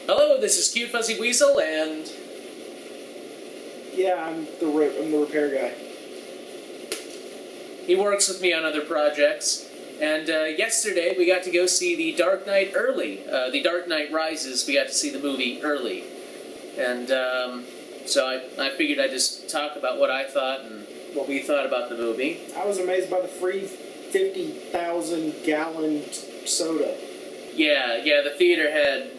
Hello, this is Cute Fuzzy Weasel, and Yeah, I'm the repair guy. he works with me on other projects. And yesterday we got to go see The Dark Knight early. The Dark Knight Rises, we got to see the movie early. And so I figured I'd just talk about what I thought and what we thought about the movie. I was amazed by the free 50,000-gallon soda. Yeah, the theater had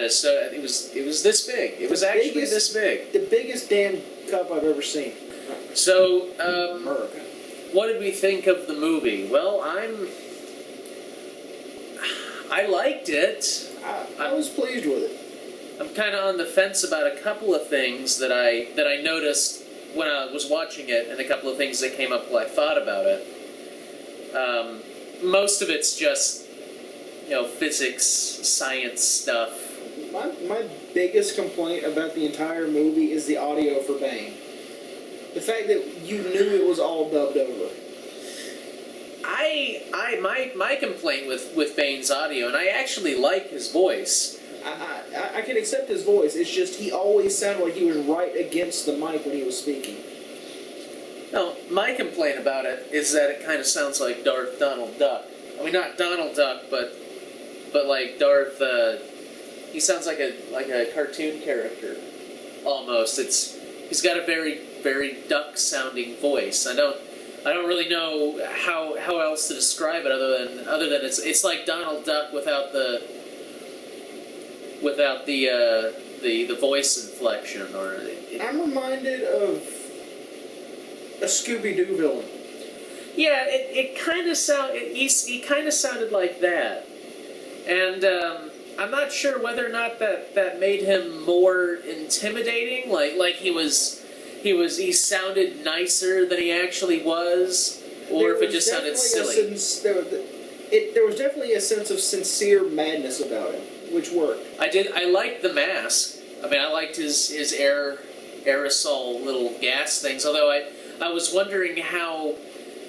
a soda. It was this big. It was actually this big. The biggest damn cup I've ever seen. So, America. what did we think of the movie? Well, I liked it. I was pleased with it. I'm kind of on the fence about a couple of things that I noticed when I was watching it, and a couple of things that came up while I thought about it. Most of it's just, physics, science stuff. My biggest complaint about the entire movie is the audio for Bane. The fact that you knew it was all dubbed over. My complaint with Bane's audio, and I actually like his voice. I can accept his voice. It's just he always sounded like he was right against the mic when he was speaking. No, my complaint about it is that it kind of sounds like Donald Duck. I mean, not Donald Duck, but like Darth. He sounds like a cartoon character, almost. He's got a very, very duck-sounding voice. I don't really know how else to describe it other than it's like Donald Duck without the voice inflection. I'm reminded of a Scooby-Doo villain. Yeah, it kind of he kind of sounded like that, and I'm not sure whether or not that made him more intimidating. Like he sounded nicer than he actually was, or if it just sounded silly. There was definitely a sense of sincere madness about him, which worked. I liked the mask. I mean, I liked his aerosol little gas things. Although I was wondering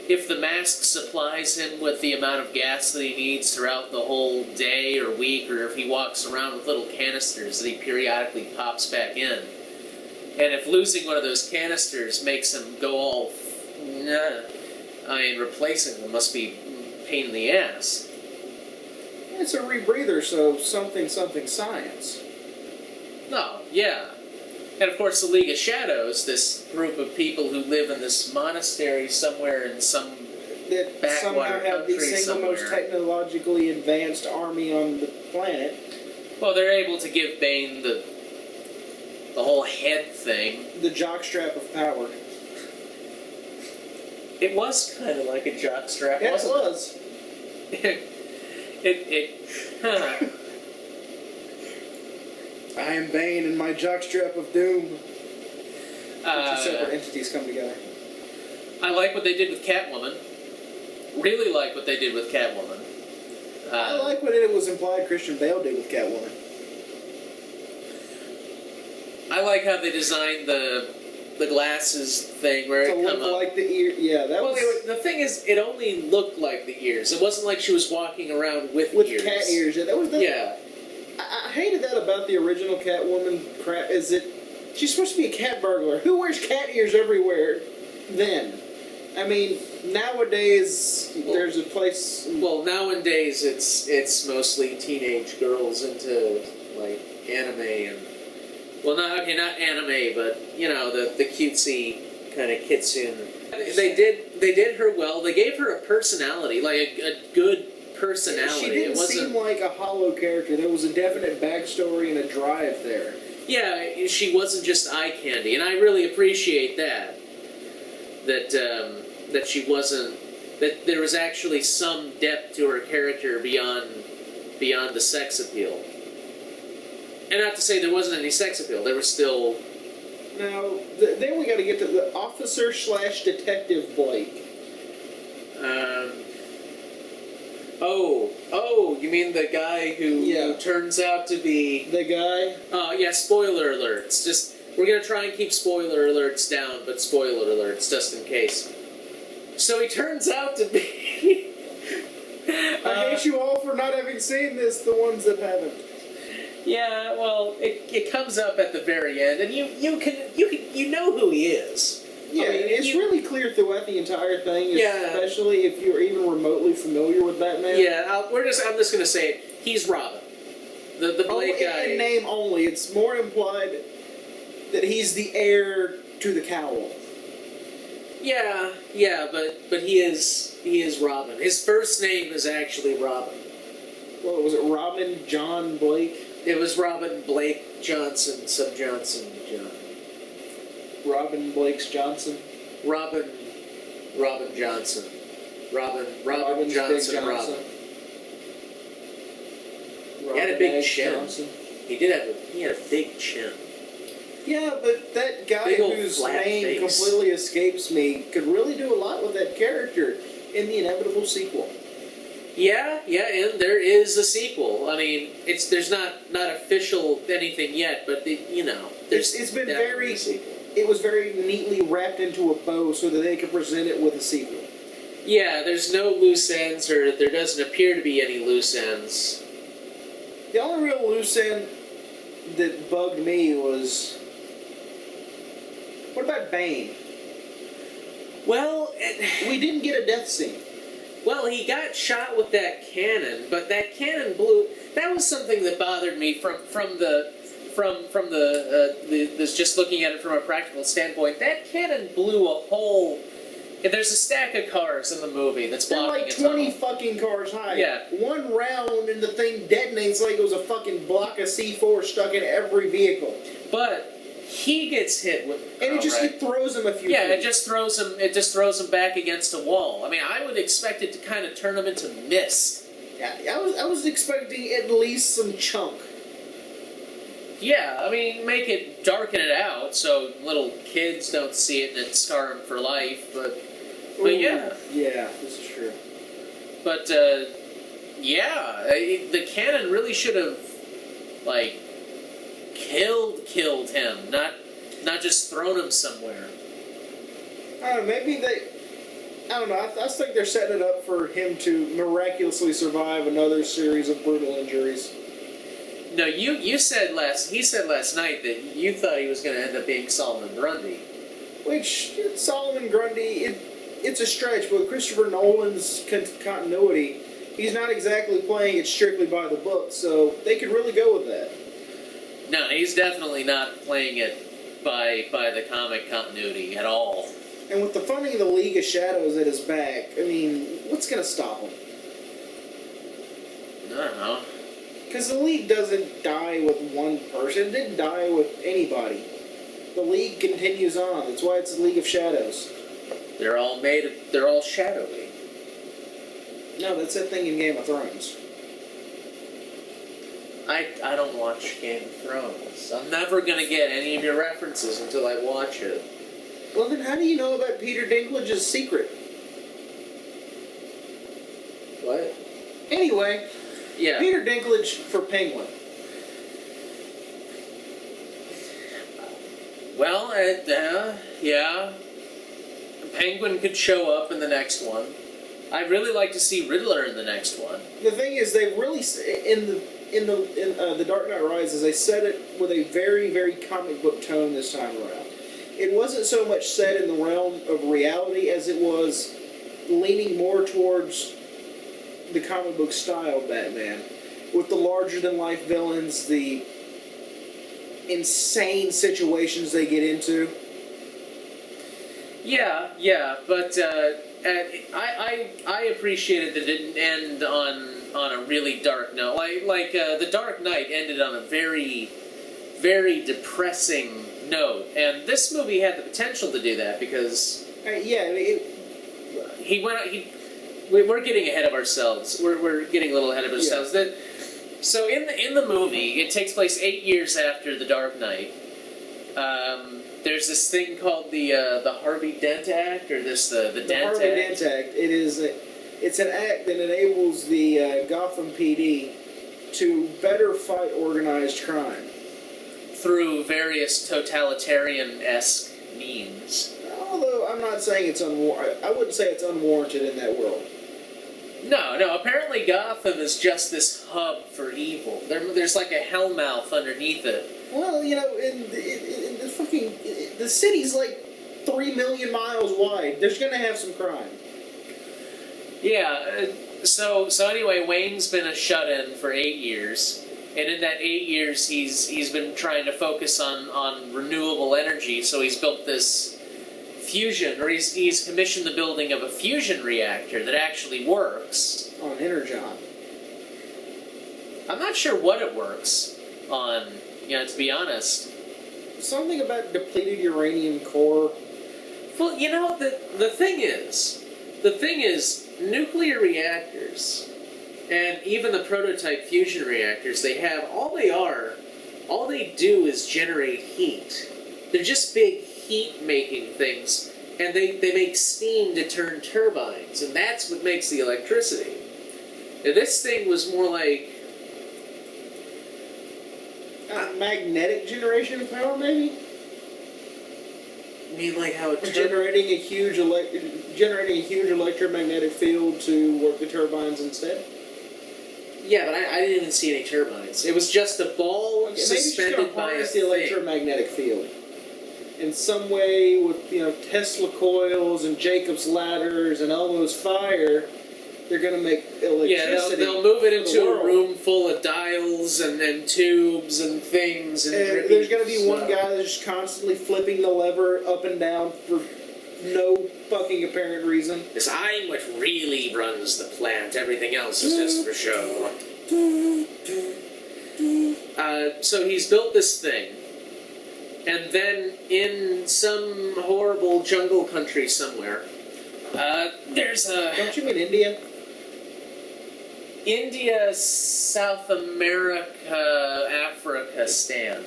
if the mask supplies him with the amount of gas that he needs throughout the whole day or week, or if he walks around with little canisters that he periodically pops back in. And if losing one of those canisters makes him go all, replacing them must be a pain in the ass. It's a rebreather, so something science. No, yeah. And of course the League of Shadows, this group of people who live in this monastery somewhere in some that backwater somehow have the country single somewhere. most technologically advanced army on the planet. Well, they're able to give Bane the whole head thing. The jockstrap of power. It was kind of like a jockstrap, Yeah, wasn't it was. Huh. I am Bane and my jockstrap of doom. Two separate entities come together. I like what they did with Catwoman. Really like what they did with Catwoman. I like what it was implied Christian Bale did with Catwoman. I like how they designed the glasses thing where to it look come up. like the ear. Yeah, that was The thing is, it only looked like the ears. It wasn't like she was walking around with ears. cat ears. Yeah, that was the. Yeah. I hated that about the original Catwoman crap. Is that she's supposed to be a cat burglar? Who wears cat ears everywhere? Then, I mean, nowadays there's a place. Well, nowadays it's mostly teenage girls into like anime and not anime, but the cutesy kind of kitsune. They did her well. They gave her a personality, like a good personality. She didn't seem like a hollow character. There was a definite backstory and a drive there. Yeah, she wasn't just eye candy, and I really appreciate that. That she wasn't. That there was actually some depth to her character beyond the sex appeal. And not to say there wasn't any sex appeal. There was still. Now, then we got to get to the officer/detective Blake. Oh, you mean the guy who turns out to be... The guy? Yeah, spoiler alerts. We're going to try and keep spoiler alerts down, but spoiler alerts, just in case. So he turns out to be... I hate you all for not having seen this, the ones that haven't. Yeah, well, it comes up at the very end, and you know who he is. Yeah, I mean, it's really clear throughout the entire thing, Yeah. especially if you're even remotely familiar with Batman. Yeah, I'm just gonna say it. He's Robin, the Blade guy. In name only, it's more implied that he's the heir to the cowl. Yeah, but he is Robin. His first name is actually Robin. What was it, Robin John Blake? It was Robin Blake Johnson, some Johnson John. Robin Blake's Johnson? Robin Johnson. Robin Robin's Johnson, Big Robin. Robin He had a big Egg chin. Johnson. He had a big chin. Yeah, but that guy Big old whose flat name face. completely escapes me could really do a lot with that character in the inevitable sequel. Yeah, and there is a sequel. I mean, there's not official anything yet, but there's It's been definitely very. a sequel. It was very neatly wrapped into a bow so that they could present it with a sequel. Yeah, there's no loose ends, or there doesn't appear to be any loose ends. The only real loose end that bugged me was, what about Bane? Well, We didn't get a death scene. well, he got shot with that cannon, but that cannon blew. That was something that bothered me from the just looking at it from a practical standpoint. That cannon blew a hole. There's a stack of cars in the movie that's They're blocking like it. 20 fucking cars high. Yeah. One round and the thing detonates like it was a fucking block of C4 stuck in every vehicle. But he gets hit with, And it throws him a few yeah, feet. it just throws him. It just throws him back against a wall. I mean, I would expect it to kind of turn him into mist. Yeah, I was expecting at least some chunk. Yeah, I mean, make it darken it out so little kids don't see it and it scar them for life. But Ooh, yeah, Yeah, this is true. but the cannon really should have like killed him, not just thrown him somewhere. I don't know, maybe they... I don't know, I think they're setting it up for him to miraculously survive another series of brutal injuries. No, he said last night that you thought he was going to end up being Solomon Grundy. Which, Solomon Grundy, it's a stretch, but Christopher Nolan's continuity, he's not exactly playing it strictly by the book, so they could really go with that. No, he's definitely not playing it by the comic continuity at all. And with the funding of the League of Shadows at his back, I mean, what's going to stop him? I don't know. Because the League doesn't die with one person. It didn't die with anybody. The League continues on. That's why it's the League of Shadows. They're all shadowy. No, that's that thing in Game of Thrones. I don't watch Game of Thrones. I'm never going to get any of your references until I watch it. Well, then how do you know about Peter Dinklage's secret? What? Anyway, Yeah. Peter Dinklage for Penguin. Well, yeah. Penguin could show up in the next one. I'd really like to see Riddler in the next one. The thing is, they really in the Dark Knight Rises, they said it with a very, very comic book tone this time around. It wasn't so much set in the realm of reality as it was leaning more towards the comic book style Batman, with the larger-than-life villains, the insane situations they get into. Yeah, but I appreciated that it didn't end on a really dark note. Like the Dark Knight ended on a very, very depressing note, and this movie had the potential to do that because we're getting ahead of ourselves. We're getting a little ahead of ourselves. Yeah. So in the movie, it takes place 8 years after the Dark Knight. There's this thing called the Harvey Dent Act, or the Dent Harvey Act. Dent Act. It's an act that enables the Gotham PD to better fight organized crime Through various totalitarian-esque means. Although I'm not saying it's unwarranted. I wouldn't say it's unwarranted in that world. No. Apparently, Gotham is just this hub for evil. There's like a hellmouth underneath it. Well, in the fucking the city's like 3 million miles wide. There's gonna have some crime. Yeah. So anyway, Wayne's been a shut-in for 8 years, and in that 8 years, he's been trying to focus on renewable energy. So he's built this fusion, or he's commissioned the building of a fusion reactor that actually works On Energon. I'm not sure what it works on. To be honest. Something about depleted uranium core. Well, the thing is, nuclear reactors, and even the prototype fusion reactors all they do is generate heat. They're just big heat-making things, and they make steam to turn turbines, and that's what makes the electricity. Now, this thing was more like... Magnetic generation of power, maybe? I mean, like how generating a huge electromagnetic field to work the turbines instead. Yeah, but I didn't even see any turbines. It was just a ball suspended by a the electromagnetic field in some way with Tesla coils and Jacob's ladders and Elmo's fire. They're going to make electricity. Yeah, they'll move it into a room full of dials and tubes and things. And there's going to be one guy that's just constantly flipping the lever up and down for no fucking apparent reason. Because I'm what really runs the plant. Everything else is just for show. So he's built this thing. And then in some horrible jungle country somewhere, there's a... Don't you mean India? India, South America, Africa stand.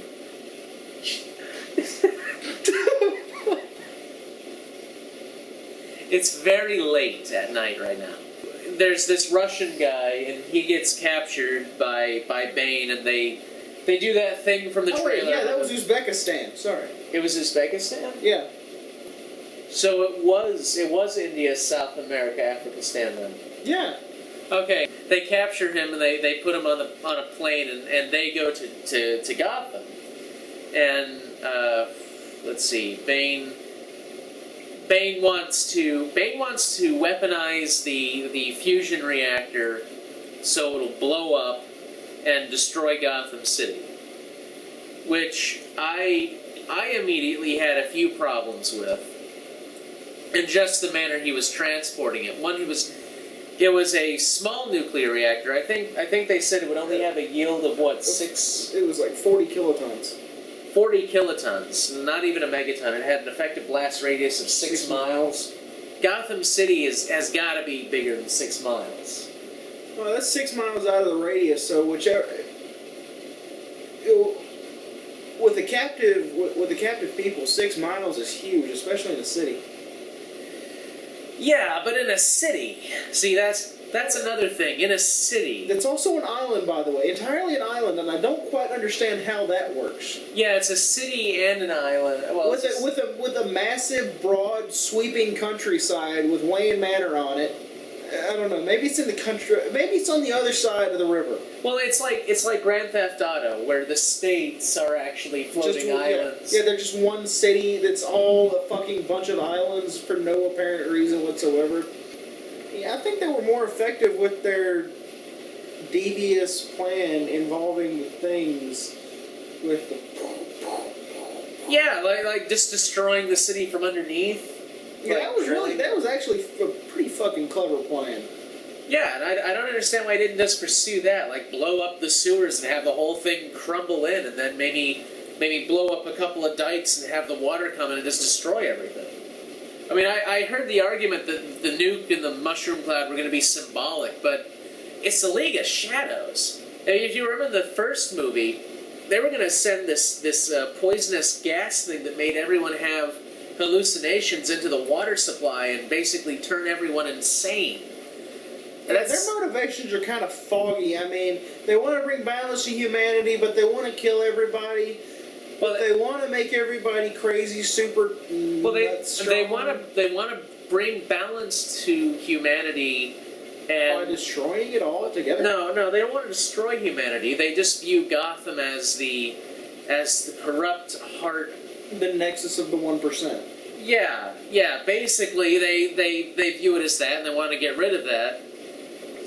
It's very late at night right now. There's this Russian guy, and he gets captured by Bane, and they do that thing from the trailer. Yeah, that was Uzbekistan. Sorry. It was Uzbekistan? Yeah. So it was India, South America, Africa stand then. Yeah. Okay, they capture him and they put him on a plane and they go to Gotham, and let's see, Bane wants to weaponize the fusion reactor so it'll blow up and destroy Gotham City, which I immediately had a few problems with, in just the manner he was transporting it. One, it was a small nuclear reactor. I think they said it would only have a yield of what, 6? It was like 40 kilotons. 40 kilotons, not even a megaton. It had an effective blast radius of 6 miles. Gotham City has got to be bigger than 6 miles. Well, that's 6 miles out of the radius. So whichever, with the captive people, 6 miles is huge, especially in a city. Yeah, but in a city, see, that's another thing. In a city, that's also an island, by the way, entirely an island, and I don't quite understand how that works. Yeah, it's a city and an island. Well, with a massive, broad, sweeping countryside with Wayne Manor on it. I don't know. Maybe it's in the country. Maybe it's on the other side of the river. Well, it's like Grand Theft Auto, where the states are actually floating islands. Yeah, they're just one city that's all a fucking bunch of islands for no apparent reason whatsoever. Yeah, I think they were more effective with their devious plan involving the things with the... Yeah, like just destroying the city from underneath. Yeah, that was actually a pretty fucking clever plan. Yeah, and I don't understand why I didn't just pursue that, like blow up the sewers and have the whole thing crumble in, and then maybe blow up a couple of dikes and have the water come in and just destroy everything. I mean, I heard the argument that the nuke and the mushroom cloud were going to be symbolic, but it's the League of Shadows. If you remember the first movie, they were going to send this poisonous gas thing that made everyone have hallucinations into the water supply and basically turn everyone insane. Their motivations are kind of foggy. I mean, they want to bring balance to humanity, but they want to kill everybody. But they want to make everybody crazy, super. Well, they want to bring balance to humanity By And destroying it all together? no, they don't want to destroy humanity. They just view Gotham as the corrupt heart. The nexus of the 1%. Yeah. Basically, they view it as that, and they want to get rid of that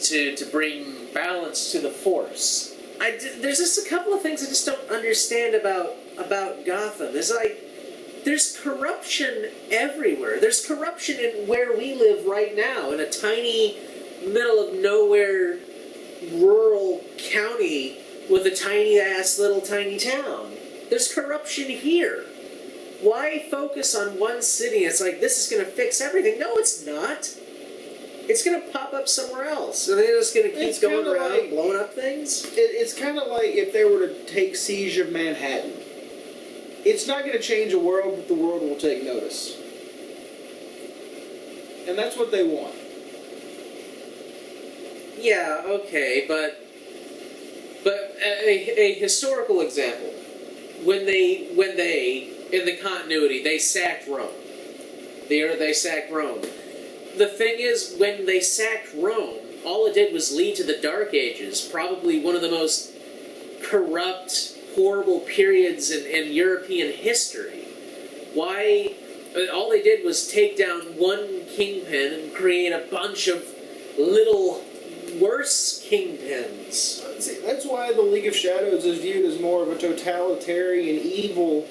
to bring balance to the force. There's just a couple of things I just don't understand about Gotham. There's corruption everywhere. There's corruption in where we live right now, in a tiny, middle of nowhere, rural county with a tiny ass little tiny town. There's corruption here. Why focus on one city? It's like, this is going to fix everything. No, it's not. It's going to pop up somewhere else. And they're just going to keep going around like, blowing up things. It's kind of like if they were to take siege of Manhattan. It's not going to change the world, but the world will take notice. And that's what they want. Yeah, okay, but a historical example. When they in the continuity, they sacked Rome. They sacked Rome. The thing is, when they sacked Rome, all it did was lead to the Dark Ages, probably one of the most corrupt, horrible periods in European history. Why? All they did was take down one kingpin and create a bunch of little worse kingpins. See, that's why the League of Shadows is viewed as more of a totalitarian evil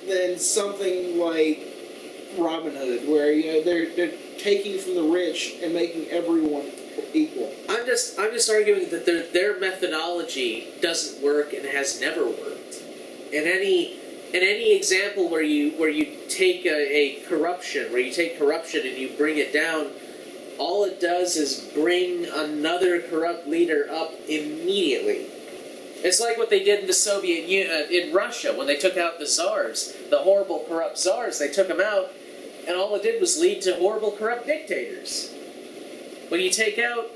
than something like Robin Hood, where they're taking from the rich and making everyone equal. I'm just arguing that their methodology doesn't work and has never worked. In any example where you take a corruption, where you take corruption and you bring it down, all it does is bring another corrupt leader up immediately. It's like what they did in the Soviet in Russia when they took out the czars, the horrible corrupt czars. They took them out, and all it did was lead to horrible corrupt dictators. When you take out,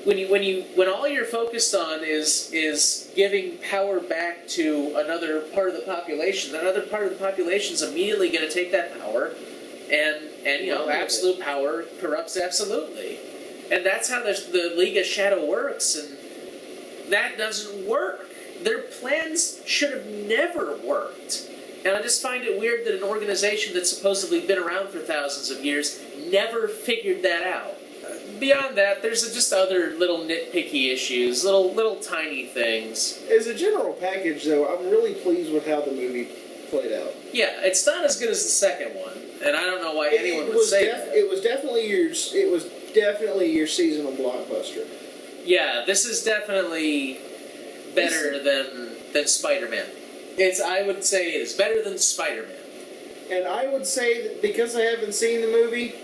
when all you're focused on is giving power back to another part of the population, that other part of the population is immediately going to take that power, and absolute power corrupts absolutely, and that's how the League of Shadow works, and that doesn't work. Their plans should have never worked. And I just find it weird that an organization that's supposedly been around for thousands of years never figured that out. Beyond that, there's just other little nitpicky issues, little tiny things. As a general package, though, I'm really pleased with how the movie played out. Yeah, it's not as good as the second one, and I don't know why anyone would say that. It was definitely your seasonal blockbuster. Yeah, this is definitely better than Spider-Man. I would say it is better than Spider-Man. And I would say that because I haven't seen the movie,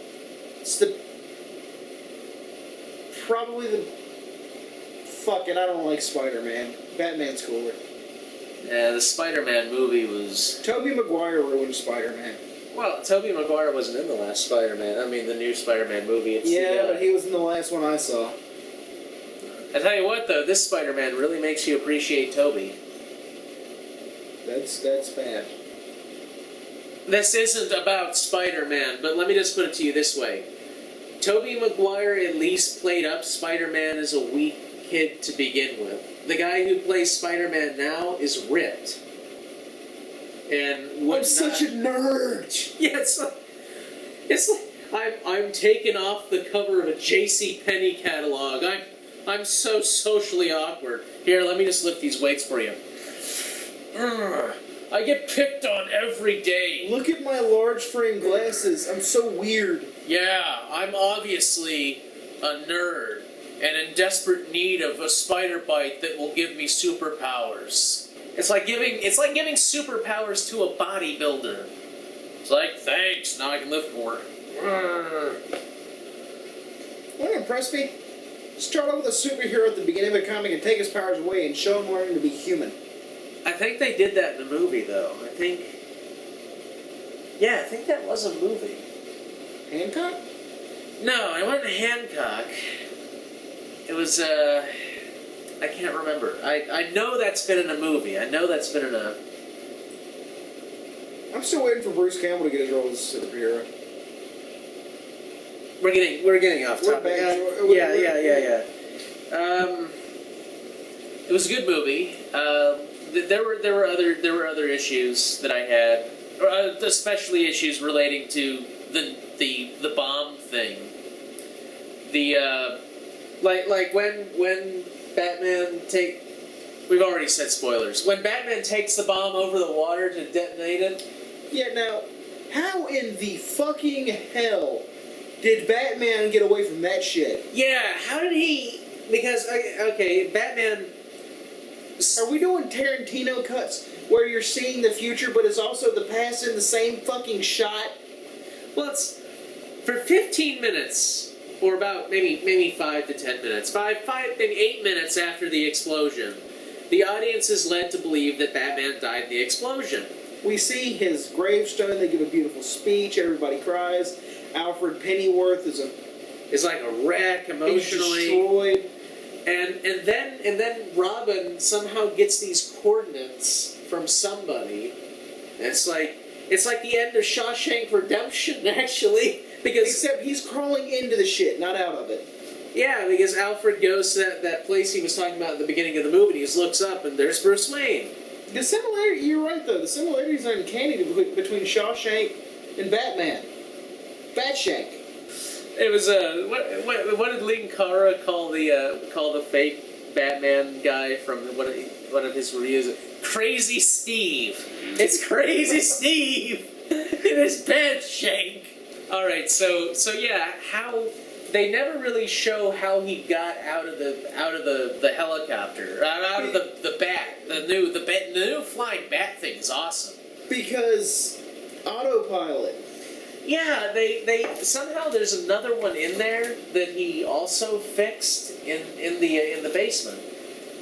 it's probably the fucking, I don't like Spider-Man. Batman's cooler. Yeah, the Spider-Man movie was... Tobey Maguire ruined Spider-Man. Well, Tobey Maguire wasn't in the last Spider-Man. I mean, the new Spider-Man movie. But he was in the last one I saw. I tell you what, though, this Spider-Man really makes you appreciate Tobey. That's bad. This isn't about Spider-Man, but let me just put it to you this way. Tobey Maguire at least played up Spider-Man as a weak kid to begin with. The guy who plays Spider-Man now is ripped. And I'm such a nerd! Yeah, it's like I'm taken off the cover of a J.C. Penney catalog. I'm so socially awkward. Here, let me just lift these weights for you. I get picked on every day. Look at my large frame glasses. I'm so weird. Yeah, I'm obviously a nerd and in desperate need of a spider bite that will give me superpowers. It's like giving superpowers to a bodybuilder. It's like, thanks, now I can lift more. Want to impress me? Start out with a superhero at the beginning of a comic and take his powers away and show him learning to be human. I think they did that in the movie, though. I think that was a movie. Hancock? No, it wasn't Hancock. It was, I can't remember. I know that's been in a movie. I know that's been in a... I'm still waiting for Bruce Campbell to get his role as a superhero. we're getting off We're topic. back. Yeah. It was a good movie. There were other issues that I had, especially issues relating to the bomb thing. Like when Batman we've already said spoilers. When Batman takes the bomb over the water to detonate it. Yeah, now, how in the fucking hell did Batman get away from that shit? Yeah, how did he? Because okay, Batman. Are we doing Tarantino cuts where you're seeing the future, but it's also the past in the same fucking shot? Well, it's for 15 minutes, or about maybe 5 to 10 minutes, maybe 8 minutes after the explosion. The audience is led to believe that Batman died in the explosion. We see his gravestone, they give a beautiful speech, everybody cries. Alfred Pennyworth Is like a wreck emotionally. He's destroyed. And then Robin somehow gets these coordinates from somebody. And it's like the end of Shawshank Redemption, actually. Except he's crawling into the shit, not out of it. Yeah, because Alfred goes to that place he was talking about at the beginning of the movie, and he looks up, and there's Bruce Wayne. The similarity, you're right though, the similarities are uncanny between Shawshank and Batman. Batshank. It was what did Lee Cara call the fake Batman guy from one of his reviews? Crazy Steve. It's Crazy Steve. It is Batshank. All right, so yeah, how they never really show how he got out of the helicopter, out of the bat. The new flying bat thing is awesome. Because autopilot. Yeah, they somehow there's another one in there that he also fixed in the basement,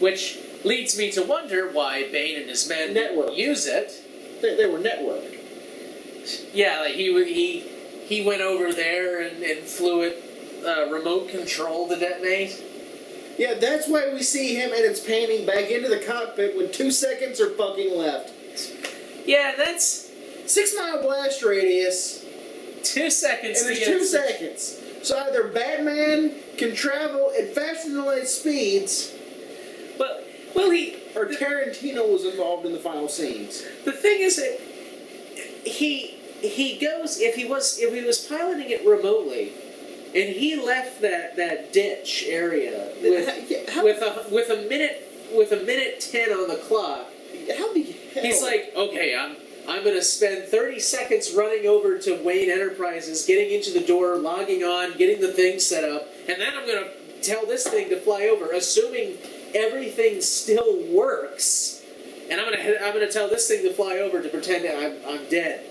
which leads me to wonder why Bane and his men didn't use it. They were networked. Yeah, like he went over there and flew it remote control to detonate. Yeah, that's why we see him and it's panning back into the cockpit when 2 seconds are fucking left. Yeah, that's 6 mile blast radius. 2 seconds. And there's 2 seconds. So either Batman can travel at faster than light speeds, or Tarantino was involved in the final scenes. The thing is that he goes if he was piloting it remotely, and he left that ditch area with a minute 10 on the clock. How the hell? He's like, okay, I'm going to spend 30 seconds running over to Wayne Enterprises, getting into the door, logging on, getting the thing set up, and then I'm going to tell this thing to fly over, assuming everything still works, and I'm going to tell this thing to fly over to pretend that I'm dead,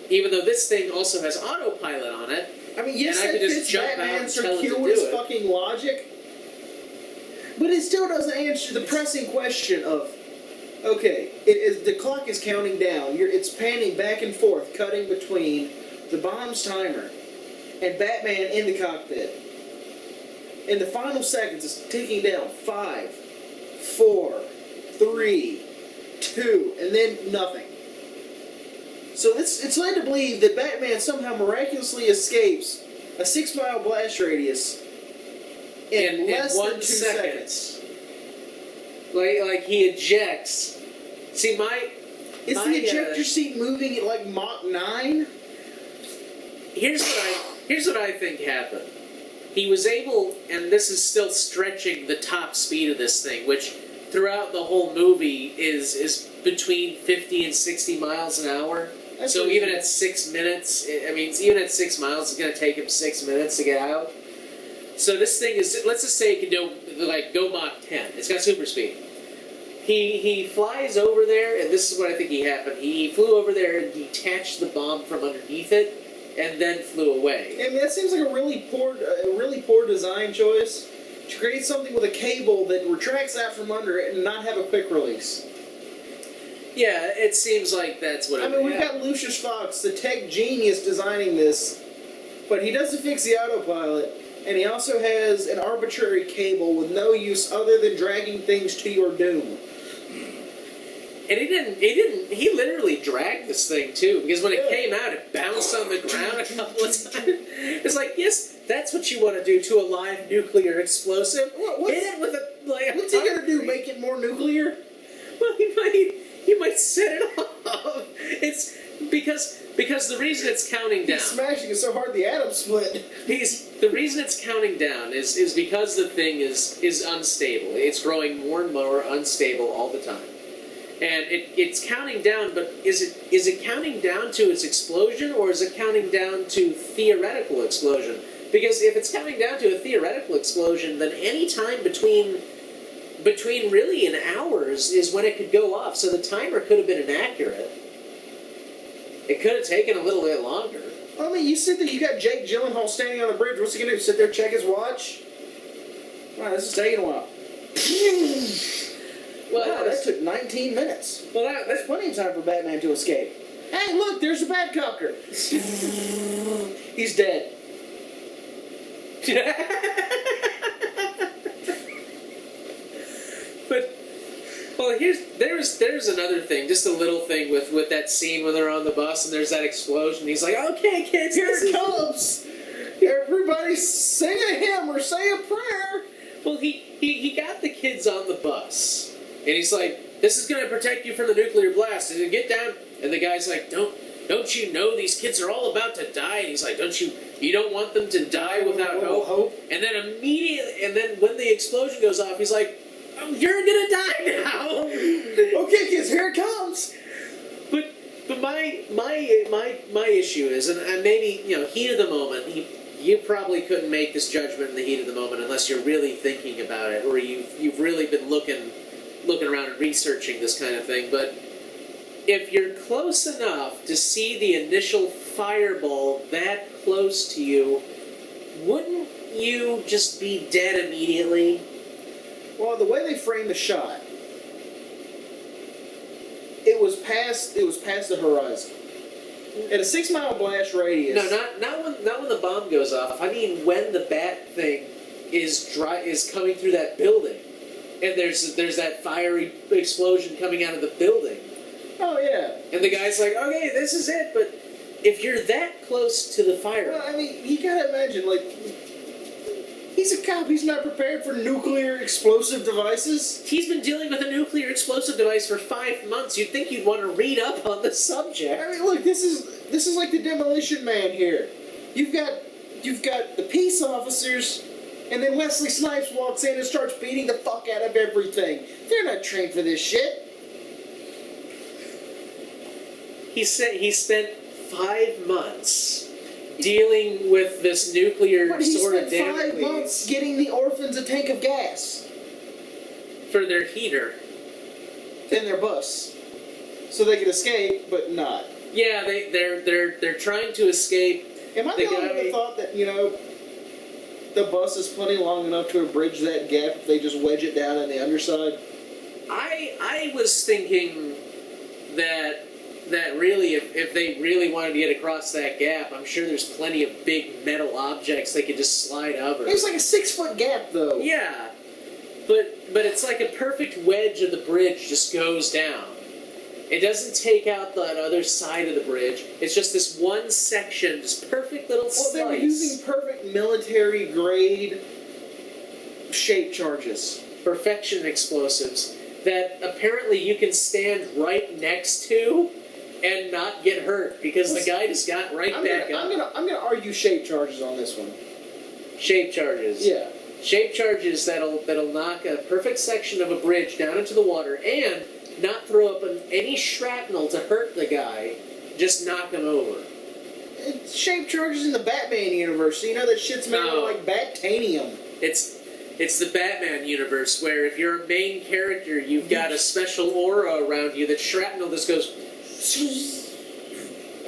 even though this thing also has autopilot on it. I mean, yes, and I that could just fits jump Batman's out and tell it to circuitous do it. fucking logic, but it still doesn't answer the pressing question of, okay, the clock is counting down. It's panning back and forth, cutting between the bomb's timer and Batman in the cockpit. In the final seconds, it's ticking down 5, 4, 3, 2, and then nothing. So it's led to believe that Batman somehow miraculously escapes a 6 mile blast radius in less than 2 seconds. Like he ejects. See, Is the ejector seat moving at like Mach 9? Here's what I think happened. He was able, and this is still stretching the top speed of this thing, which throughout the whole movie is between 50 and 60 miles an hour. So even at 6 minutes, even at 6 miles, it's going to take him 6 minutes to get out. So this thing is, let's just say it can go Mach 10. It's got super speed. He flies over there, and this is what I think happened. He flew over there and detached the bomb from underneath it, and then flew away. I mean, that seems like a really poor design choice. To create something with a cable that retracts out from under it and not have a quick release. Yeah, it seems like that's what we've got Lucius Fox, the tech genius, designing this, but he doesn't fix the autopilot, and he also has an arbitrary cable with no use other than dragging things to your doom. And he literally dragged this thing, too, because when it Yeah. came out, it bounced on the ground a couple of times. It's like, yes, that's what you want to do to a live nuclear explosive. What's- Hit it with a, like, What's he gonna do? Make it more nuclear? Well, he might set it off. It's because the reason it's counting down. He's smashing it so hard the atom split. The reason it's counting down is because the thing is unstable. It's growing more and more unstable all the time, and it's counting down. But is it counting down to its explosion, or is it counting down to theoretical explosion? Because if it's counting down to a theoretical explosion, then any time between really and hours is when it could go off. So the timer could have been inaccurate. It could have taken a little bit longer. I mean, you sit there, you got Jake Gyllenhaal standing on the bridge. What's he gonna do? Sit there, check his watch? Wow, this is taking a while. Wow, that took 19 minutes. Well, That's plenty of time for Batman to escape. Hey, look, there's the Batcopter. He's dead. But well, there's another thing, just a little thing with that scene when they're on the bus and there's that explosion. He's like, "Okay, kids, Here this it is-" comes. Everybody sing a hymn or say a prayer. Well, he got the kids on the bus, and he's like, "This is gonna protect you from the nuclear blast." And get down, and the guy's like, "Don't you know these kids are all about to die?" And he's like, "You don't want them to die without hope?" And then when the explosion goes off, he's like, "Oh, you're gonna die now." Okay, kids, here it comes. But my issue is, and maybe heat of the moment. You probably couldn't make this judgment in the heat of the moment unless you're really thinking about it, or you've really been looking around and researching this kind of thing. But if you're close enough to see the initial fireball that close to you, wouldn't you just be dead immediately? Well, the way they framed the shot, it was past the horizon. At a 6 mile blast radius. No, not when the bomb goes off. I mean when the bat thing is coming through that building, and there's that fiery explosion coming out of the building. Oh yeah. And the guy's like, "Okay, this is it." But if you're that close to the fire, Well, I mean, you gotta imagine, like, he's a cop. He's not prepared for nuclear explosive devices. he's been dealing with a nuclear explosive device for 5 months. You'd think you'd want to read up on the subject. I mean, look, this is like the Demolition Man here. You've got the peace officers, and then Wesley Snipes walks in and starts beating the fuck out of everything. They're not trained for this shit. He spent 5 months dealing with this nuclear But he sort of spent 5 Damocles months getting the orphans a tank of gas for their heater. in their bus, so they could escape, but not. Yeah, they're trying to escape. Am I the only one that thought that, the bus is plenty long enough to bridge that gap if they just wedge it down on the underside? I was thinking that really, if they really wanted to get across that gap, I'm sure there's plenty of big metal objects they could just slide over. It was like a 6-foot gap, though. Yeah, but it's like a perfect wedge of the bridge just goes down. It doesn't take out that other side of the bridge. It's just this one section, just perfect little slice. Well, they were using perfect military-grade shape charges. Perfection explosives that apparently you can stand right next to and not get hurt because the guy just got right back up. I'm gonna argue shape charges on this one. Shape charges. Yeah. Shape charges that'll knock a perfect section of a bridge down into the water and not throw up any shrapnel to hurt the guy, just knock him over. It's shape charges in the Batman universe. So that shit's made of like Batanium. It's the Batman universe where if you're a main character, you've got a special aura around you that shrapnel just goes.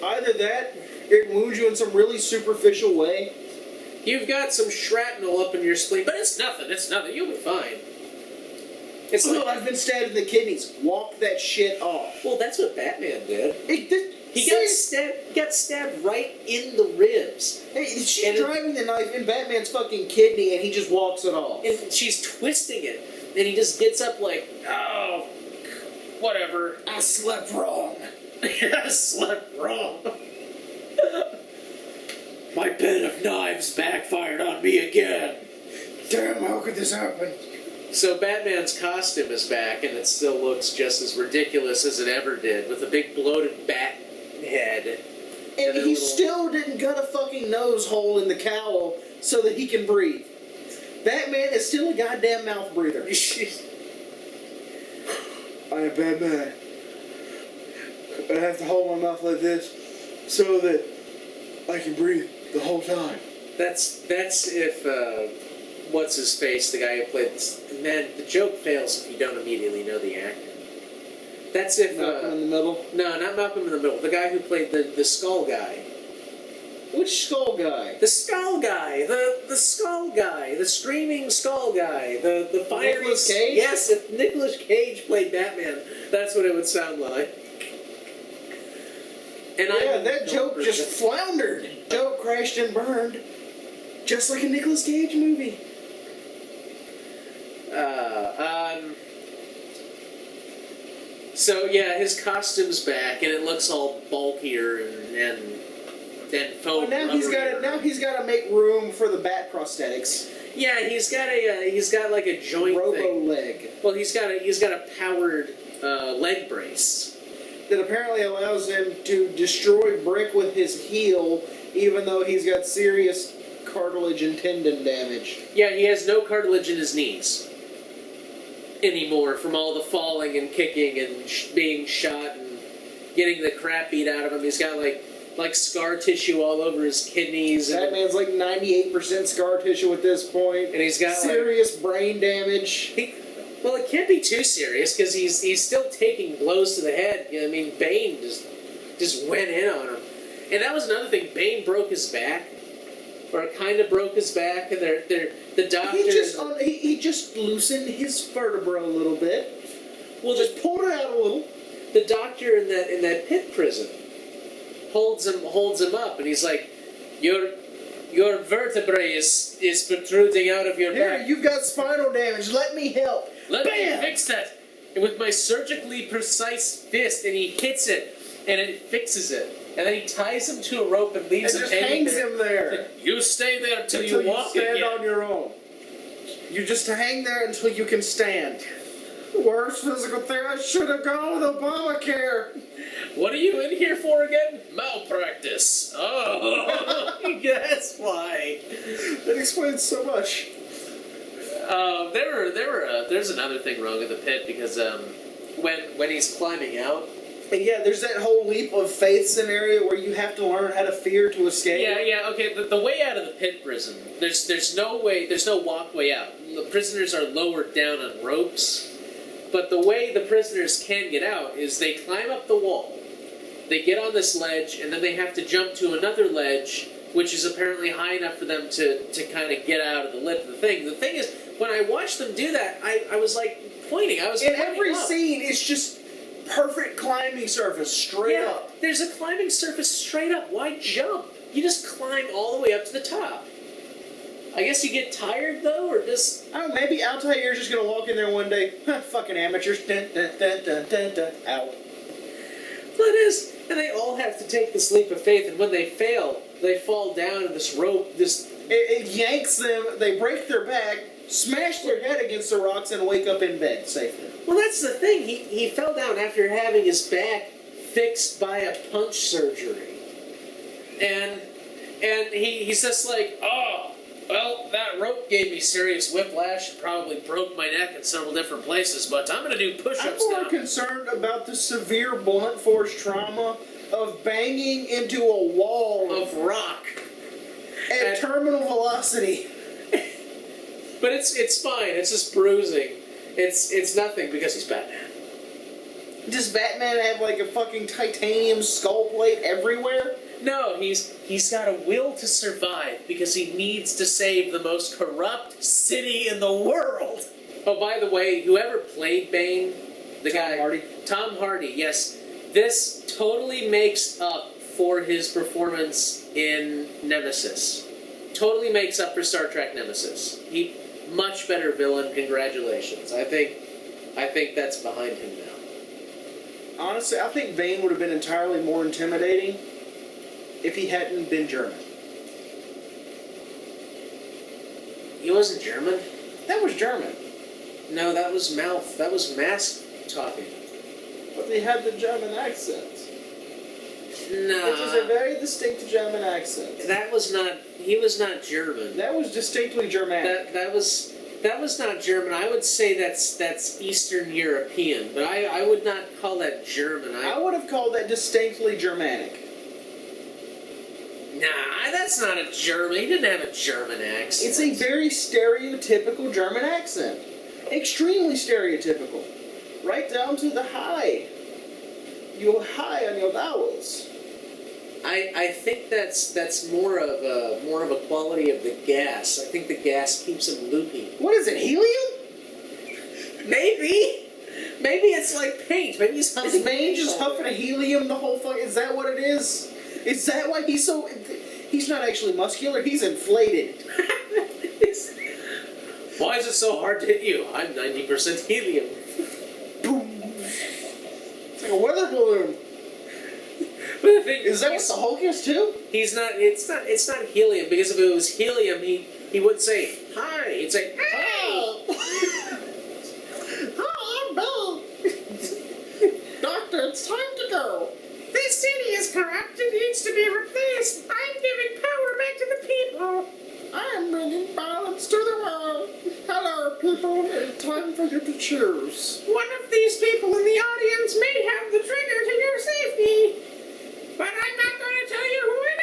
Either that, it wounds you in some really superficial way. You've got some shrapnel up in your spleen, but it's nothing. You'll be fine. It's like, I've been stabbed in the kidneys. Walk that shit off. well, that's what Batman did. He Seriously? got stabbed right in the ribs. Hey, she's driving the knife in Batman's fucking kidney, and he just walks it off. And she's twisting it, and he just gets up like, "Oh, whatever. I slept wrong. I slept wrong. My bed of knives backfired on me again. Damn, how could this happen? So Batman's costume is back, and it still looks just as ridiculous as it ever did, with a big bloated bat head. And he still didn't gut a fucking nose hole in the cowl so that he can breathe. Batman is still a goddamn mouth breather. I am Batman. I have to hold my mouth like this so that I can breathe the whole time. That's if what's his face, the guy who played man. The joke fails if you don't immediately know the actor. That's if Malcolm in the Middle. No, not Malcolm in the Middle. The guy who played the skull guy. Which skull guy? The skull guy. The skull guy. The screaming skull guy. The fiery. Nicolas Cage? Yes, if Nicolas Cage played Batman, that's what it would sound like. And yeah, that joke just floundered. Joke crashed and burned. Just like a Nicolas Cage movie. So yeah, his costume's back, and it looks all bulkier and faux. Well, now he's got to make room for the bat prosthetics. Yeah, he's got like a joint Robo thing. leg. Well, he's got a powered leg brace that apparently allows him to destroy brick with his heel, even though he's got serious cartilage and tendon damage. Yeah, he has no cartilage in his knees anymore from all the falling and kicking and being shot and getting the crap beat out of him. He's got like scar tissue all over his kidneys. That man's like 98% scar tissue at this point. And he's got serious brain damage. Well, it can't be too serious because he's still taking blows to the head. I mean, Bane just went in on him, and that was another thing. Bane broke his back, or kind of broke his back, and the doctor. He just loosened his vertebra a little bit. Well, just pulled it out a little. The doctor in that pit prison holds him up, and he's like, Your vertebrae is protruding out of your back. Here, you've got spinal damage. Let me help. Let me fix that. And with my surgically precise fist, and he hits it, and it fixes it. And then he ties him to a rope and leaves him just hanging hangs him there. You stay there until you walk stand again. on your own. You just hang there until you can stand. Worst physical therapy. I should have gone with Obamacare. What are you in here for again? Malpractice. Oh, that's why. That explains so much. There's another thing wrong with the pit because when he's climbing out. And yeah, there's that whole leap of faith scenario where you have to learn how to fear to escape. Yeah, okay. The way out of the pit prison, there's no walkway out. The prisoners are lowered down on ropes. But the way the prisoners can get out is they climb up the wall, they get on this ledge, and then they have to jump to another ledge, which is apparently high enough for them to kind of get out of the lip of the thing. The thing is, when I watched them do that, I was like pointing. I was in pointing every up. scene, it's just perfect climbing surface, straight up. There's a climbing surface straight up. Why jump? You just climb all the way up to the top. I guess you get tired, though, or just... I don't know, maybe Altair's just going to walk in there one day. Fucking amateurs. Dun, dun, dun, dun, dun, dun, out. Well, it is. And they all have to take this leap of faith, and when they fail, they fall down in this rope, It yanks them, they break their back, smash their head against the rocks, and wake up in bed safely. Well, that's the thing. He fell down after having his back fixed by a punch surgery. And he's just like, oh... Well, that rope gave me serious whiplash and probably broke my neck in several different places, but I'm going to do push-ups now. I'm more concerned about the severe blunt force trauma of banging into a wall of rock at terminal velocity. But it's fine. It's just bruising. It's nothing because he's Batman. Does Batman have like a fucking titanium skull plate everywhere? No, he's got a will to survive because he needs to save the most corrupt city in the world. Oh, by the way, whoever played Bane, Tom Hardy, yes, this totally makes up for his performance in Nemesis. Totally makes up for Star Trek Nemesis. He much better villain. Congratulations. I think that's behind him now. Honestly, I think Bane would have been entirely more intimidating if he hadn't been German. He wasn't German? That was German. No, that was mouth. That was mask talking. But they had the German accent. No. It was a very distinct German accent. That was not. He was not German. That was distinctly Germanic. That was not German. I would say that's Eastern European, but I would not call that German. I would have called that distinctly Germanic. Nah, that's not a German. He didn't have a German accent. It's a very stereotypical German accent. Extremely stereotypical. Right down to the high. You're high on your vowels. I think that's more of a quality of the gas. I think the gas keeps him loopy. What is it, helium? Maybe it's like paint. Maybe he's Is Bane just huffing a helium the whole fuck? Is that what it is? Is that why he's so... He's not actually muscular, he's inflated. Why is it so hard to hit you? I'm 90% helium. Boom. It's like a weather balloon. But the thing Is that what the Hulk is too? He's not. It's not helium, because if it was helium, he would say hi. He'd say hi. Hi, I'm Bane. Doctor, it's time to go. This city is corrupt and needs to be replaced. I'm giving power back to the people. I'm bringing balance to the world. Hello, people. It's time for you to choose. One of these people in the audience may have the trigger to your safety, but I'm not going to tell you who it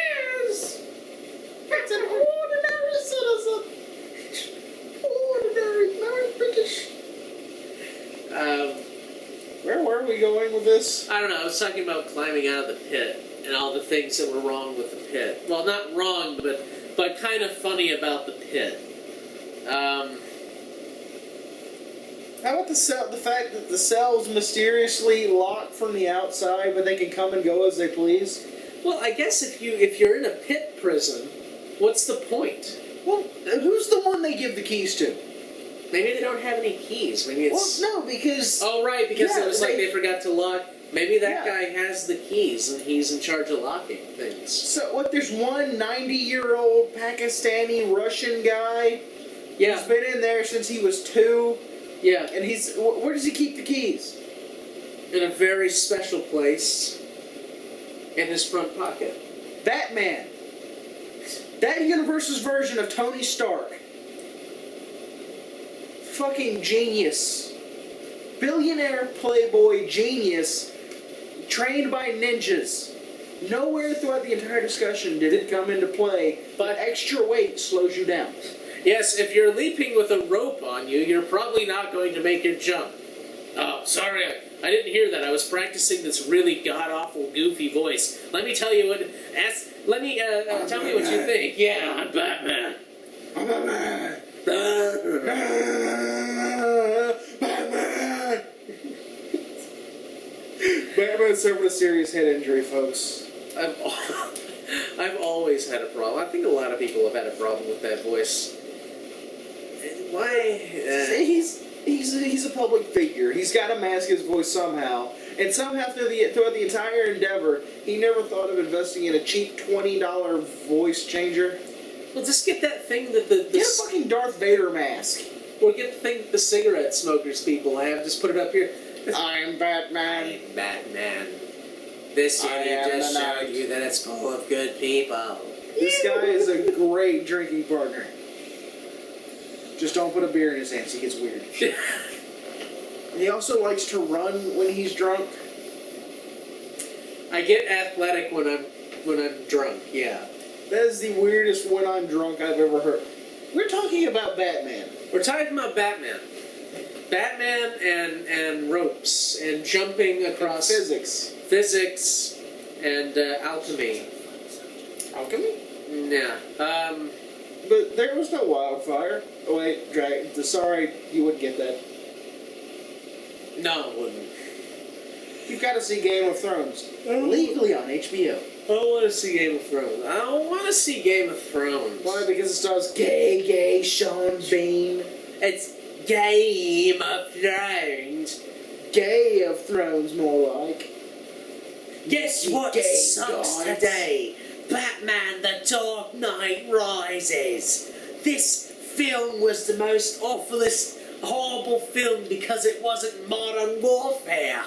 is. It's an ordinary citizen. Ordinary, not British. Where were we going with this? I don't know. I was talking about climbing out of the pit and all the things that were wrong with the pit. Well, not wrong, but kind of funny about the pit. How about the fact that the cell's mysteriously locked from the outside, but they can come and go as they please? Well, I guess if you're in a pit prison, what's the point? Well, who's the one they give the keys to? Maybe they don't have any keys. Maybe it's... Well, no, because... Oh, right, because Yeah, it was like they forgot to lock... Maybe that guy has the keys and he's in charge of locking things. So, what, there's one 90-year-old Pakistani Russian guy Yeah. who's been in there since he was 2, Yeah. and he's... Where does he keep the keys? In a very special place. In his front pocket. Batman. That universe's version of Tony Stark. Fucking genius. Billionaire playboy genius trained by ninjas. Nowhere throughout the entire discussion did it come into play, but extra weight slows you down. Yes, if you're leaping with a rope on you, you're probably not going to make your jump. Oh, sorry, I didn't hear that. I was practicing this really god-awful, goofy voice. Let me tell you what... tell me what you think. Yeah, I'm Batman. I'm Batman. Batman! Batman suffered a serious head injury, folks. I've always had a problem. I think a lot of people have had a problem with that voice. Why? He's a public figure. He's got to mask his voice somehow. And somehow throughout the entire endeavor, he never thought of investing in a cheap $20 voice changer. Well, just get that thing that the Get a fucking Darth Vader mask. or get the thing that the cigarette smokers people have. Just put it up here. I'm Batman. I'm Batman. This city just showed you that it's full of good people. This guy is a great drinking partner. Just don't put a beer in his hands. He gets weird. He also likes to run when he's drunk. I get athletic when I'm drunk. Yeah. That is the weirdest when I'm drunk I've ever heard. We're talking about Batman. We're talking about Batman. Batman and ropes and jumping across physics and alchemy. Alchemy? Yeah. But there was no wildfire. Oh wait, Dragon. Sorry, you wouldn't get that. No, it wouldn't. You've got to see Game of Thrones legally on HBO. I don't want to see Game of Thrones. I don't want to see Game of Thrones. Why? Because it stars gay Sean Bean. It's Game of Thrones. Gay of Thrones, more like. Guess what Gay sucks gods. today? Batman The Dark Knight Rises. This film was the most awfulest, horrible film because it wasn't Modern Warfare.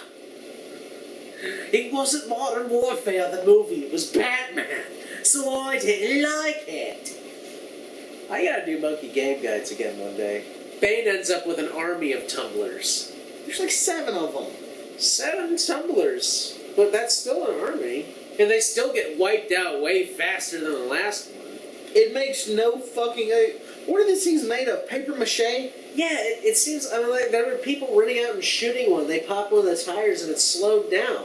It wasn't Modern Warfare, the movie. It was Batman. So I didn't like it. I gotta do Monkey Game Guides again one day. Bane ends up with an army of tumblers. There's like 7 of them. 7 tumblers. But that's still an army. And they still get wiped out way faster than the last one. It makes no fucking... what are these things made of? Paper mache? Yeah, it seems... I mean, like, there were people running out and shooting one. They pop one of the tires and it slowed down.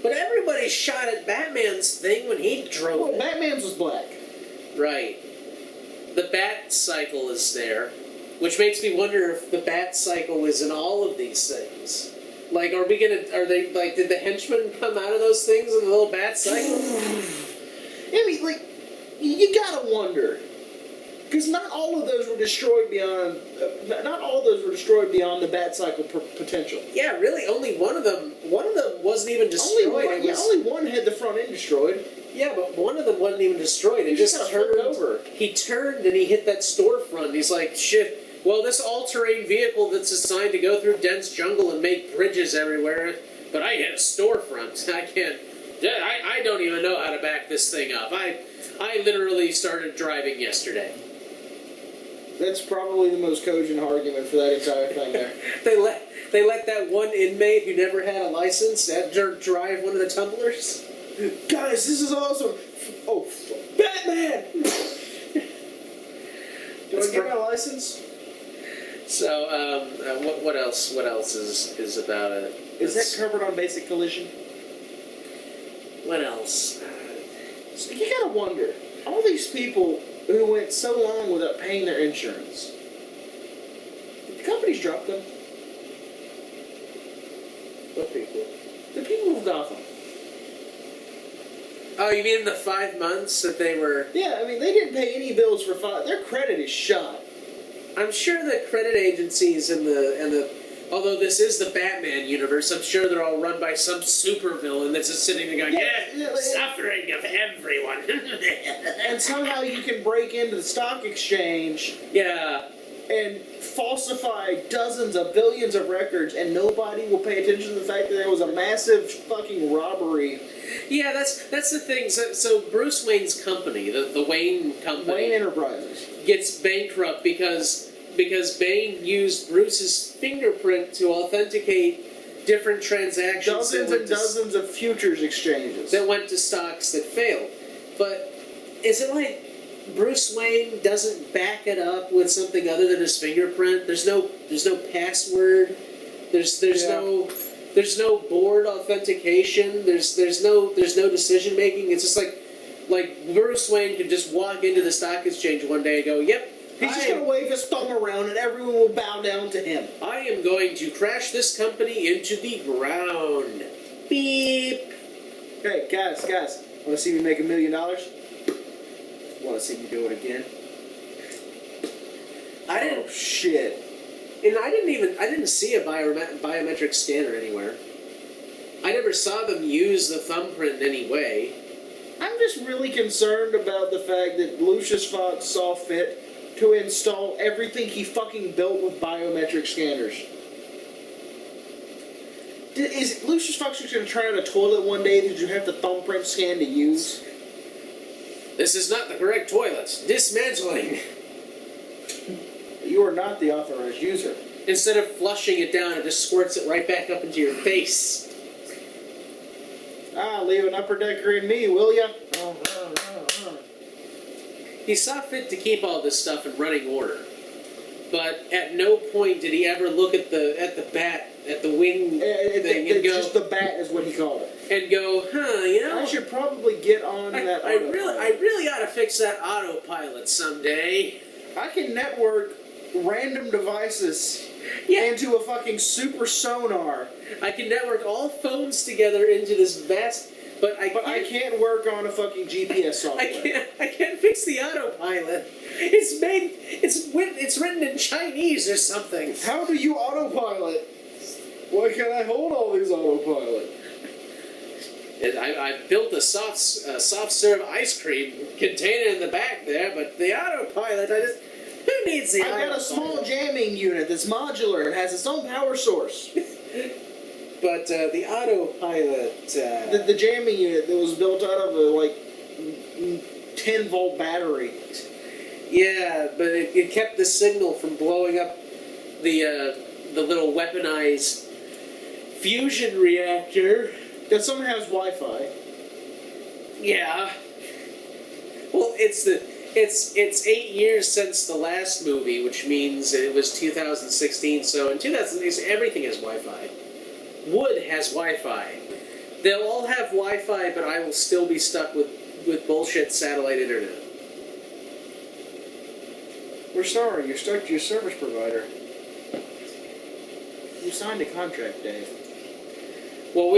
But everybody shot at Batman's thing when he drove Well, it. Batman's was black. Right. The Bat Cycle is there. Which makes me wonder if the Bat Cycle is in all of these things. Like, are they, like, did the henchmen come out of those things in the little Bat Cycle? I mean, like, you gotta wonder. Because not all of those were destroyed beyond... not all of those were destroyed beyond the Bat Cycle potential. Yeah, really, only one of them wasn't even destroyed. Only one had the front end destroyed. Yeah, but one of them wasn't even destroyed. It He just got turned flipped over. He turned and he hit that storefront. He's like, shit. Well, this all-terrain vehicle that's assigned to go through dense jungle and make bridges everywhere, but I hit a storefront. I can't. I don't even know how to back this thing up. I literally started driving yesterday. That's probably the most cogent argument for that entire thing there. They let that one inmate who never had a license drive one of the tumblers. Guys, this is awesome. Oh, Batman! Do I get my license? So, what else? What else is about it? Is that covered on Basic Collision? What else? So you gotta wonder, all these people who went so long without paying their insurance, the companies dropped them. What people? The people of Gotham. Oh, you mean the 5 months that they were? Yeah, I mean, they didn't pay any bills for 5... Their credit is shot. I'm sure the credit agencies and the although this is the Batman universe, I'm sure they're all run by some supervillain that's just sitting there going, suffering of everyone. And somehow you can break into the stock exchange Yeah. and falsify dozens of billions of records, and nobody will pay attention to the fact that there was a massive fucking robbery. Yeah, that's the thing. So Bruce Wayne's company, the Wayne Company, Wayne Enterprises, gets bankrupt because Bane used Bruce's fingerprint to authenticate different transactions dozens of futures exchanges. that went to stocks that failed. But is it like Bruce Wayne doesn't back it up with something other than his fingerprint? There's no password. There's no board authentication. There's no decision making. It's just like Bruce Wayne could just walk into the stock exchange one day and go, "Yep, He's just going to wave his thumb around and everyone will bow down to him. I am going to crash this company into the ground." Beep. Hey, guys, want to see me make $1 million? Want to see me do it again? Oh, shit. And I didn't see a biometric scanner anywhere. I never saw them use the thumbprint in any way. I'm just really concerned about the fact that Lucius Fox saw fit to install everything he fucking built with biometric scanners. Is Lucius Fox just going to try out a toilet one day that you have to thumbprint scan to use? This is not the correct toilet. Dismantling. You are not the authorized user. Instead of flushing it down, it just squirts it right back up into your face. Leave an upper decker in me, will ya? He saw fit to keep all this stuff in running order, but at no point did he ever look at the wing thing and go. Just the bat is what he called it. And go, you know. I should probably get on that. I really ought to fix that autopilot someday. I can network random devices into a fucking super sonar. I can network all phones together into this vast. But I can't work on a fucking GPS software. I can't fix the autopilot. It's written in Chinese or something. How do you autopilot? Why can't I hold all these autopilot? And I built a soft serve ice cream container in the back there, but the autopilot, who needs the I've autopilot? got a small jamming unit that's modular and has its own power source. But the autopilot... The jamming unit that was built out of a, 10-volt battery. Yeah, but it kept the signal from blowing up the little weaponized fusion reactor. That somehow has Wi-Fi. Yeah. Well, it's 8 years since the last movie, which means it was 2016. So in 2016, everything has Wi-Fi. Wood has Wi-Fi. They'll all have Wi-Fi, but I will still be stuck with bullshit satellite internet. We're sorry, you're stuck to your service provider. You signed a contract, Dave. Well,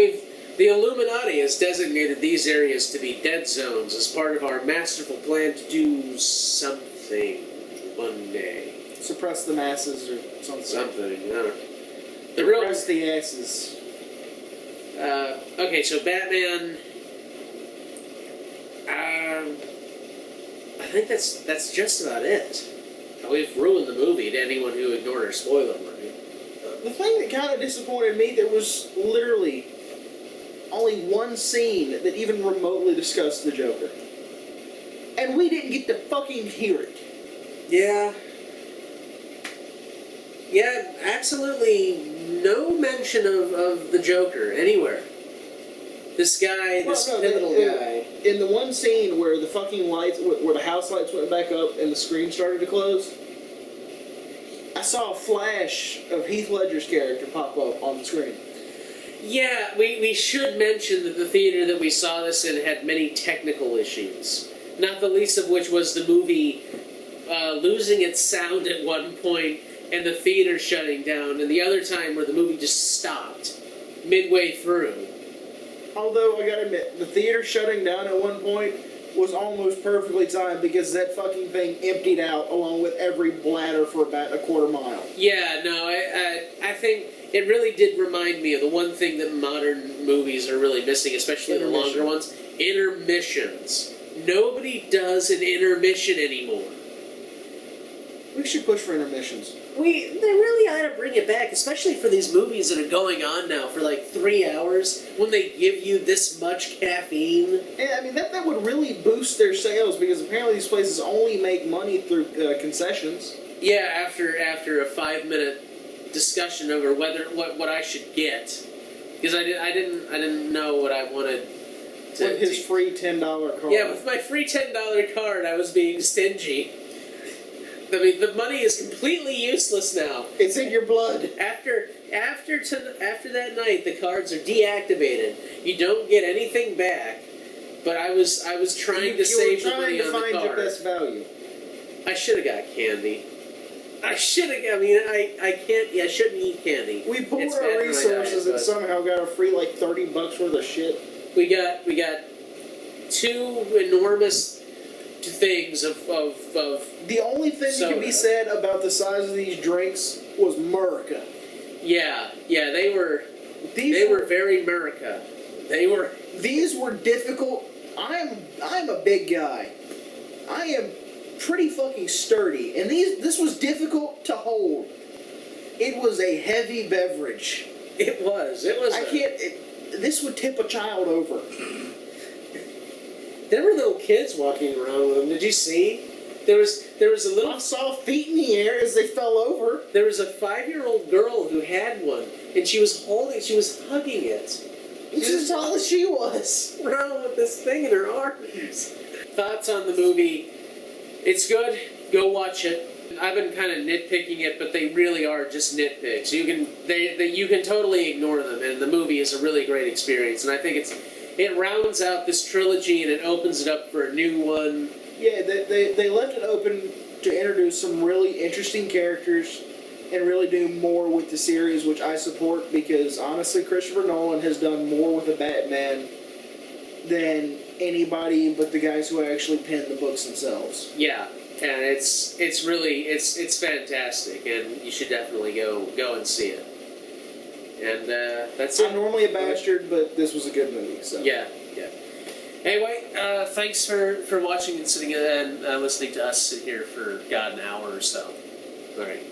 the Illuminati has designated these areas to be dead zones as part of our masterful plan to do something one day. Suppress the masses or something. Something, I don't know. The real... Suppress the asses. Okay, so Batman... I think that's just about it. We've ruined the movie to anyone who ignored our spoiler warning. The thing that kind of disappointed me, there was literally only one scene that even remotely discussed the Joker. And we didn't get to fucking hear it. Yeah. Yeah, absolutely no mention of the Joker anywhere. This guy, pivotal guy. In the one scene where the fucking lights, where the house lights went back up and the screen started to close, I saw a flash of Heath Ledger's character pop up on the screen. Yeah, we should mention that the theater that we saw this in had many technical issues. Not the least of which was the movie losing its sound at one point and the theater shutting down, and the other time where the movie just stopped midway through. Although, I gotta admit, the theater shutting down at one point was almost perfectly timed because that fucking thing emptied out along with every bladder for about a quarter mile. Yeah, no, I think it really did remind me of the one thing that modern movies are really missing, especially the longer ones. Intermissions. Nobody does an intermission anymore. We should push for intermissions. They really ought to bring it back, especially for these movies that are going on now for like 3 hours, when they give you this much caffeine. Yeah, I mean, that would really boost their sales because apparently these places only make money through concessions. Yeah, after a 5-minute discussion over what I should get, because I didn't know what I wanted. With his free $10 card. Yeah, with my free $10 card, I was being stingy. I mean, the money is completely useless now. It's in your blood. After that night, the cards are deactivated. You don't get anything back. But I was trying to save the money on the card. You were trying to find your best value. I should have got candy. I should have. I mean, I can't. Yeah, I shouldn't eat candy. We poured our resources and somehow got a free like $30 worth of shit. We got 2 enormous things of the only thing that can be said about the size of these drinks was America. Yeah, they were very America. These were difficult. I'm a big guy. I am pretty fucking sturdy, and this was difficult to hold. It was a heavy beverage. It was. This would tip a child over. There were little kids walking around with them. Did you see? There was a little... I saw feet in the air as they fell over. There was a 5-year-old girl who had one, and she was hugging it. She's as tall as she was. Around with this thing in her arms. Thoughts on the movie? It's good. Go watch it. I've been kind of nitpicking it, but they really are just nitpicks. You can totally ignore them, and the movie is a really great experience. And I think it rounds out this trilogy and it opens it up for a new one. Yeah, they left it open to introduce some really interesting characters and really do more with the series, which I support because honestly, Christopher Nolan has done more with the Batman than anybody but the guys who actually penned the books themselves. Yeah, and it's really fantastic, and you should definitely go and see it. And that's I'm it. normally a bastard, but this was a good movie. So Yeah. Anyway, thanks for watching and sitting and listening to us sit here for an hour or so. All right.